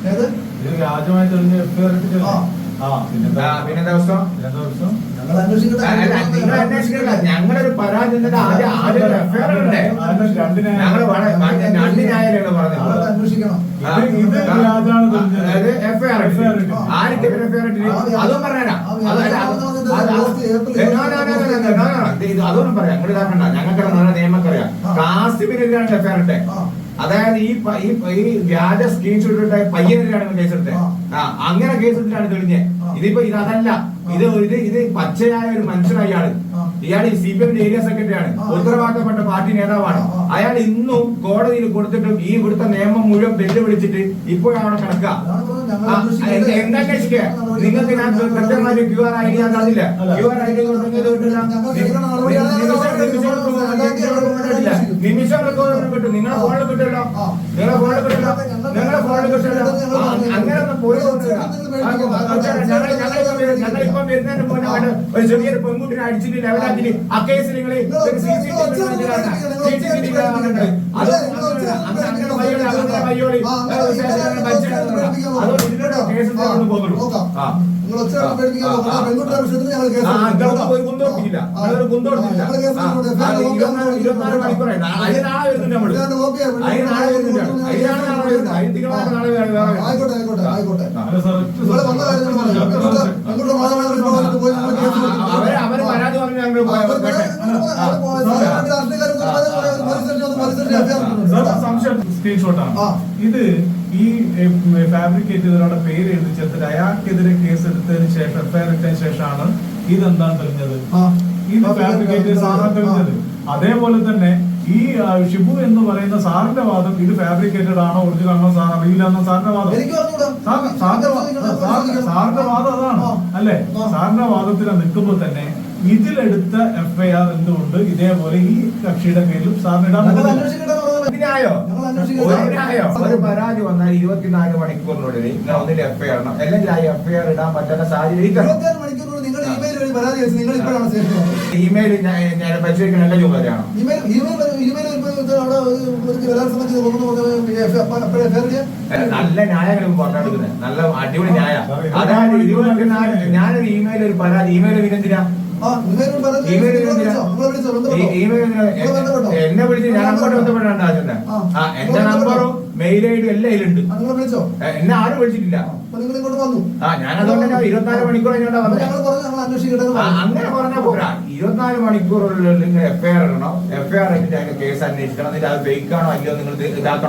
വ്യാജമായി തെളിഞ്ഞ എഫ്ഐആർ ഞങ്ങളൊരു പരാതി അതും പറയാനാ അതൊന്നും പറയാം ഞങ്ങൾ ഇതാക്കണ്ട ഞങ്ങൾക്ക് നല്ല നിയമക്കറിയാം കാസിമിനെതിരാണ് എഫ്ഐആർ ഇട്ടെ അതായത് ഈ വ്യാജ സ്ക്രീൻഷോട്ട് ഇട്ട പയ്യനെതിരാണ് കേസെടുത്തത് അങ്ങനെ കേസെടുത്തിട്ടാണ് തെളിഞ്ഞത് ഇതിപ്പോ ഇതല്ല ഇത് പച്ചയായ ഒരു മനുഷ്യനാണ് ഇയാൾ CPM ഏരിയ സെക്രട്ടറി ആണ് ഉത്തരവാദിത്തപ്പെട്ട പാർട്ടി നേതാവാണ് അയാൾ ഇന്നും കോടതിയിൽ കൊടുത്തിട്ടും ഈ ഇവിടുത്തെ നിയമം മുഴുവൻ വെല്ലുവിളിച്ചിട്ട് ഇപ്പോഴാണ് കിടക്കുക എന്താ അന്വേഷിക്കുക നിങ്ങൾക്ക് ഞാൻ കൃത്യമായി QR ID ഞാൻ തന്നില്ല QR ID നിമിഷം കിട്ടും നിങ്ങളെ ഫോണിൽ കിട്ടുമല്ലോ നിങ്ങളെ ഫോണിൽ കിട്ടുമല്ലോ അങ്ങനെ ഒന്നും പോയി ഞങ്ങളിപ്പം വരുന്നതിന് മുന്നേ ഒരു ചെറിയൊരു പെൺകുട്ടിനെ അടിച്ചിട്ട് ലെവലാക്കിട്ട് ആ കേസ് നിങ്ങൾ അവര് പരാതി പറഞ്ഞു സ്ക്രീൻഷോട്ടാണ് ഇത് ഈ ഫാബ്രിക്കേറ്റ് ചെയ്തവരുടെ പേര് എഴുതി ചേർത്തിട്ട് അയാൾക്കെതിരെ കേസ് എടുത്തതിന് ശേഷം എഫ്ഐആർ ഇട്ടതിന് ശേഷമാണ് ഇതെന്താണ് തെളിഞ്ഞത് ഇത് ഫാബ്രിക്കേറ്റ് സാറാണ് തെളിഞ്ഞത് അതേപോലെ തന്നെ ഈ ഷിബു എന്ന് പറയുന്ന സാറിന്റെ വാദം ഇത് ഫാബ്രിക്കേറ്റഡ് ആണോ ഒറിജിനൽ ആണോ സാർ അറിയില്ല എന്ന സാറിന്റെ വാദം സാറിന്റെ വാദം അതാണ് അല്ലെ സാറിന്റെ വാദത്തിൽ നിൽക്കുമ്പോൾ തന്നെ ഇതിലെടുത്ത എഫ്ഐആർ എന്തുകൊണ്ട് ഇതേപോലെ ഈ കക്ഷിയുടെ പേരിലും സാറിനിടാൻ ഒരു പരാതി വന്നാൽ 24 മണിക്കൂറിനുള്ളിൽ ഒന്നിൽ എഫ്ഐആർ ഇടണം അല്ലെങ്കിൽ ആ എഫ്ഐആർ ഇടാൻ പറ്റുന്ന സാഹചര്യം ഇമെയിൽ പരിശോധിക്കുന്ന എല്ലാ ചുമതലയാണോ നല്ല ന്യായങ്ങളും പറഞ്ഞെടുക്കുന്നത് നല്ല അടിപൊളി ന്യായ അതായത് 24 ഞാനൊരു ഇമെയിൽ ഒരു പരാതി ഇമെയിൽ എന്തിനാ എന്നെ വിളിച്ച് ഞാൻ അങ്ങോട്ട് ബന്ധപ്പെടാണ്ട് ആദ്യം എന്റെ നമ്പറും മെയിൽ ഐഡി എല്ലാം ഇതിലുണ്ട് എന്നെ ആരും വിളിച്ചിട്ടില്ല ഞാൻ അതുകൊണ്ട് 24 മണിക്കൂർ അങ്ങനെ പറഞ്ഞാൽ പോരാ 24 മണിക്കൂറുള്ളിൽ നിങ്ങൾ എഫ്ഐആർ ഇടണം എഫ്ഐആർ ഇട്ടിട്ട് അതിന്റെ കേസ് അന്വേഷിക്കണം എന്നിട്ട് അത് ഫേക്ക് ആണോ അല്ലയോ നിങ്ങൾ ഇതാക്കണം